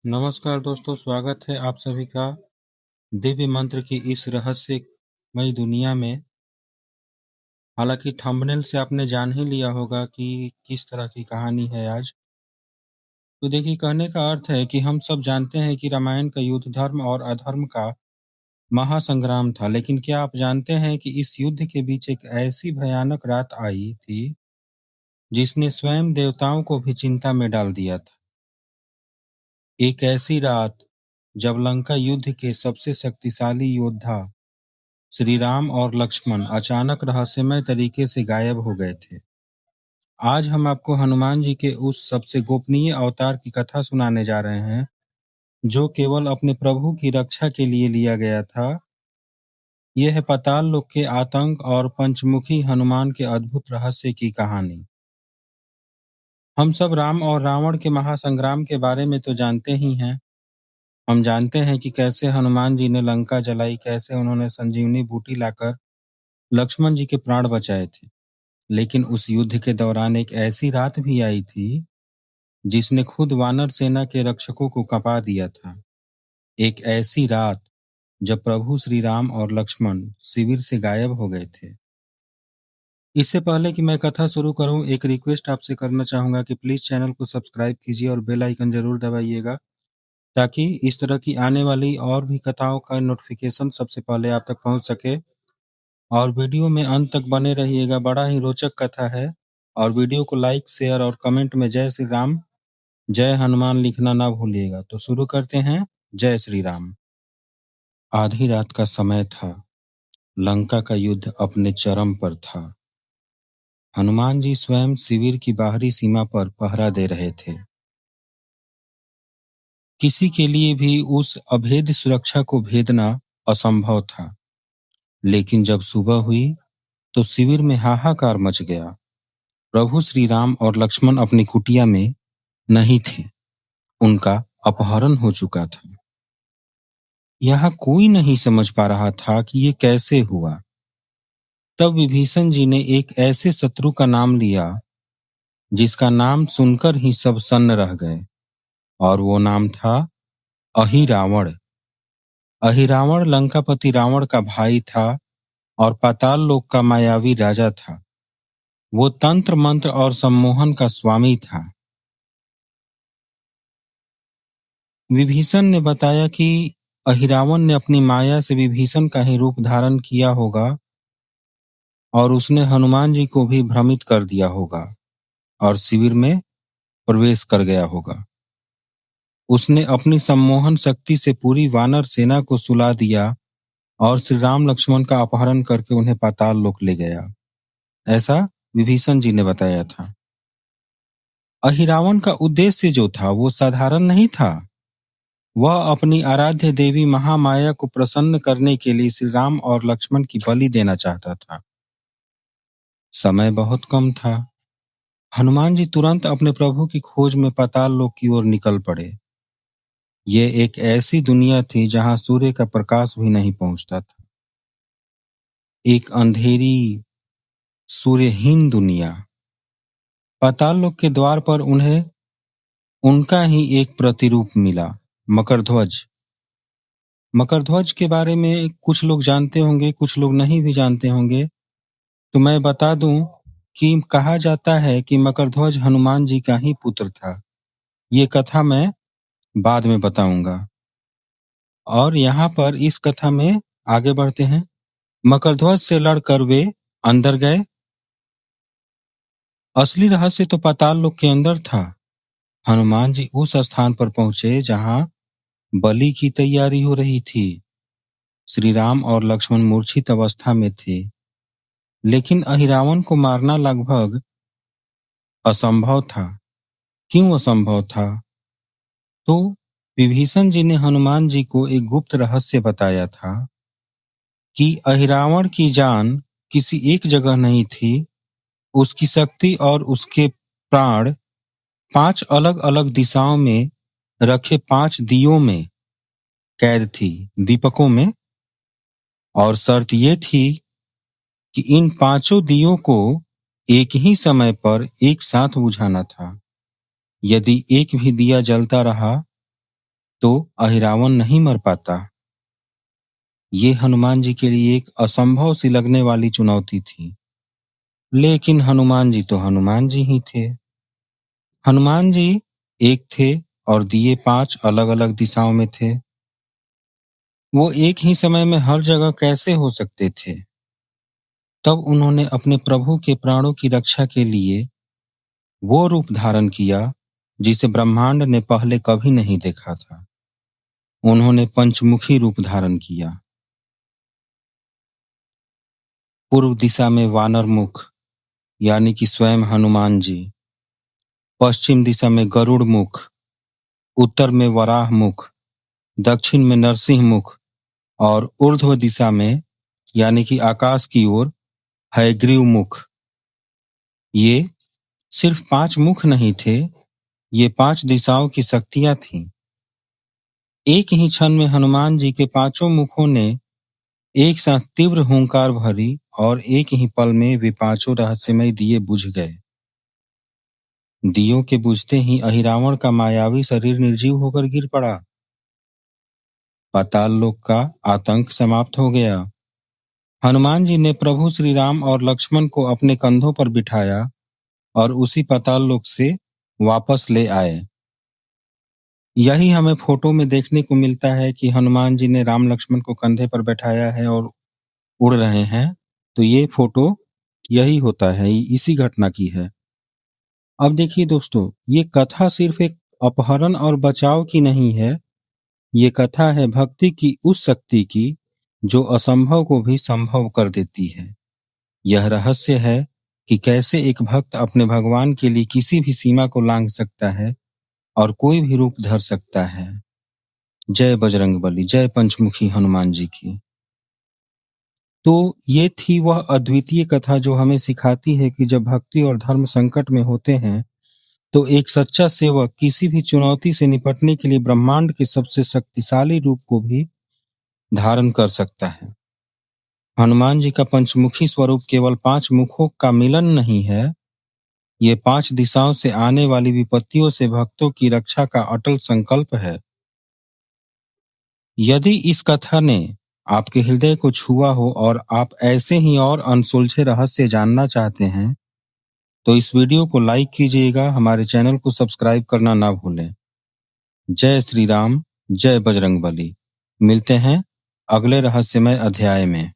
नमस्कार दोस्तों, स्वागत है आप सभी का दिव्य मंत्र की इस रहस्यमय दुनिया में। हालांकि थंबनेल से आपने जान ही लिया होगा कि किस तरह की कहानी है आज। तो देखिए, कहने का अर्थ है कि हम सब जानते हैं कि रामायण का युद्ध धर्म और अधर्म का महासंग्राम था। लेकिन क्या आप जानते हैं कि इस युद्ध के बीच एक ऐसी भयानक रात आई थी जिसने स्वयं देवताओं को भी चिंता में डाल दिया था। एक ऐसी रात जब लंका युद्ध के सबसे शक्तिशाली योद्धा श्री राम और लक्ष्मण अचानक रहस्यमय तरीके से गायब हो गए थे। आज हम आपको हनुमान जी के उस सबसे गोपनीय अवतार की कथा सुनाने जा रहे हैं, जो केवल अपने प्रभु की रक्षा के लिए लिया गया था। यह है पाताल लोक के आतंक और पंचमुखी हनुमान के अद्भुत रहस्य की कहानी। हम सब राम और रावण के महासंग्राम के बारे में तो जानते ही हैं। हम जानते हैं कि कैसे हनुमान जी ने लंका जलाई, कैसे उन्होंने संजीवनी बूटी लाकर लक्ष्मण जी के प्राण बचाए थे। लेकिन उस युद्ध के दौरान एक ऐसी रात भी आई थी जिसने खुद वानर सेना के रक्षकों को कंपा दिया था। एक ऐसी रात जब प्रभु श्री राम और लक्ष्मण शिविर से गायब हो गए थे। इससे पहले कि मैं कथा शुरू करूं, एक रिक्वेस्ट आपसे करना चाहूंगा कि प्लीज चैनल को सब्सक्राइब कीजिए और बेल आइकन जरूर दबाइएगा, ताकि इस तरह की आने वाली और भी कथाओं का नोटिफिकेशन सबसे पहले आप तक पहुंच सके। और वीडियो में अंत तक बने रहिएगा, बड़ा ही रोचक कथा है। और वीडियो को लाइक, शेयर और कमेंट में जय श्री राम, जय हनुमान लिखना ना भूलिएगा। तो शुरू करते हैं। जय श्री राम। आधी रात का समय था। लंका का युद्ध अपने चरम पर था। हनुमान जी स्वयं शिविर की बाहरी सीमा पर पहरा दे रहे थे। किसी के लिए भी उस अभेद सुरक्षा को भेदना असंभव था। लेकिन जब सुबह हुई तो शिविर में हाहाकार मच गया। प्रभु श्री राम और लक्ष्मण अपनी कुटिया में नहीं थे। उनका अपहरण हो चुका था। यहाँ कोई नहीं समझ पा रहा था कि ये कैसे हुआ। तब विभीषण जी ने एक ऐसे शत्रु का नाम लिया जिसका नाम सुनकर ही सब सन्न रह गए, और वो नाम था अहिरावण। अहिरावण लंकापति रावण का भाई था और पाताल लोक का मायावी राजा था। वो तंत्र मंत्र और सम्मोहन का स्वामी था। विभीषण ने बताया कि अहिरावण ने अपनी माया से विभीषण का ही रूप धारण किया होगा और उसने हनुमान जी को भी भ्रमित कर दिया होगा और शिविर में प्रवेश कर गया होगा। उसने अपनी सम्मोहन शक्ति से पूरी वानर सेना को सुला दिया और श्री राम लक्ष्मण का अपहरण करके उन्हें पाताल लोक ले गया। ऐसा विभीषण जी ने बताया था। अहिरावण का उद्देश्य जो था वो साधारण नहीं था। वह अपनी आराध्य देवी महामाया को प्रसन्न करने के लिए श्री राम और लक्ष्मण की बलि देना चाहता था। समय बहुत कम था। हनुमान जी तुरंत अपने प्रभु की खोज में पाताल लोक की ओर निकल पड़े। ये एक ऐसी दुनिया थी जहां सूर्य का प्रकाश भी नहीं पहुंचता था। एक अंधेरी, सूर्यहीन दुनिया। पाताल लोक के द्वार पर उन्हें उनका ही एक प्रतिरूप मिला, मकरध्वज। मकरध्वज के बारे में कुछ लोग जानते होंगे, कुछ लोग नहीं भी जानते होंगे। तो मैं बता दूं कि कहा जाता है कि मकरध्वज हनुमान जी का ही पुत्र था। ये कथा मैं बाद में बताऊंगा। और यहाँ पर इस कथा में आगे बढ़ते हैं। मकरध्वज से लड़कर वे अंदर गए। असली रहस्य तो पाताल लोक के अंदर था। हनुमान जी उस स्थान पर पहुंचे जहां बलि की तैयारी हो रही थी। श्री राम और लक्ष्मण मूर्छित अवस्था में थे, लेकिन अहिरावण को मारना लगभग असंभव था। क्यों असंभव था? तो विभीषण जी ने हनुमान जी को एक गुप्त रहस्य बताया था कि अहिरावण की जान किसी एक जगह नहीं थी। उसकी शक्ति और उसके प्राण 5 अलग अलग दिशाओं में रखे 5 दियों में कैद थी, दीपकों में। और शर्त ये थी कि इन 5 दियों को एक ही समय पर एक साथ बुझाना था। यदि एक भी दिया जलता रहा तो अहिरावण नहीं मर पाता। ये हनुमान जी के लिए एक असंभव सी लगने वाली चुनौती थी, लेकिन हनुमान जी तो हनुमान जी ही थे। हनुमान जी एक थे और दिए 5 अलग-अलग दिशाओं में थे। वो एक ही समय में हर जगह कैसे हो सकते थे? तब उन्होंने अपने प्रभु के प्राणों की रक्षा के लिए वो रूप धारण किया जिसे ब्रह्मांड ने पहले कभी नहीं देखा था। उन्होंने पंचमुखी रूप धारण किया। पूर्व दिशा में वानर मुख यानी कि स्वयं हनुमान जी, पश्चिम दिशा में गरुड़ मुख, उत्तर में वराह मुख, दक्षिण में नरसिंह मुख और ऊर्ध्व दिशा में यानी कि आकाश की ओर हयग्रीव मुख। ये सिर्फ 5 मुख नहीं थे, ये 5 दिशाओं की शक्तियां थीं। एक ही क्षण में हनुमान जी के 5 मुखों ने एक साथ तीव्र हुंकार भरी और एक ही पल में वे 5 रहस्यमय दिए बुझ गए। दियों के बुझते ही अहिरावण का मायावी शरीर निर्जीव होकर गिर पड़ा। पाताल लोक का आतंक समाप्त हो गया। हनुमान जी ने प्रभु श्री राम और लक्ष्मण को अपने कंधों पर बिठाया और उसी पाताल लोक से वापस ले आए। यही हमें फोटो में देखने को मिलता है कि हनुमान जी ने राम लक्ष्मण को कंधे पर बैठाया है और उड़ रहे हैं। तो ये फोटो यही होता है, इसी घटना की है। अब देखिए दोस्तों, ये कथा सिर्फ एक अपहरण और बचाव की नहीं है, ये कथा है भक्ति की उस शक्ति की जो असंभव को भी संभव कर देती है। यह रहस्य है कि कैसे एक भक्त अपने भगवान के लिए किसी भी सीमा को लांघ सकता है और कोई भी रूप धर सकता है। जय बजरंगबली, जय पंचमुखी हनुमान जी की। तो ये थी वह अद्वितीय कथा जो हमें सिखाती है कि जब भक्ति और धर्म संकट में होते हैं तो एक सच्चा सेवक किसी भी चुनौती से निपटने के लिए ब्रह्मांड के सबसे शक्तिशाली रूप को भी धारण कर सकता है। हनुमान जी का पंचमुखी स्वरूप केवल 5 मुखों का मिलन नहीं है, ये 5 दिशाओं से आने वाली विपत्तियों से भक्तों की रक्षा का अटल संकल्प है। यदि इस कथा ने आपके हृदय को छुआ हो और आप ऐसे ही और अनसुलझे रहस्य जानना चाहते हैं, तो इस वीडियो को लाइक कीजिएगा, हमारे चैनल को सब्सक्राइब करना ना भूलें। जय श्री राम, जय बजरंगबली। मिलते हैं अगले रहस्यमय अध्याय में।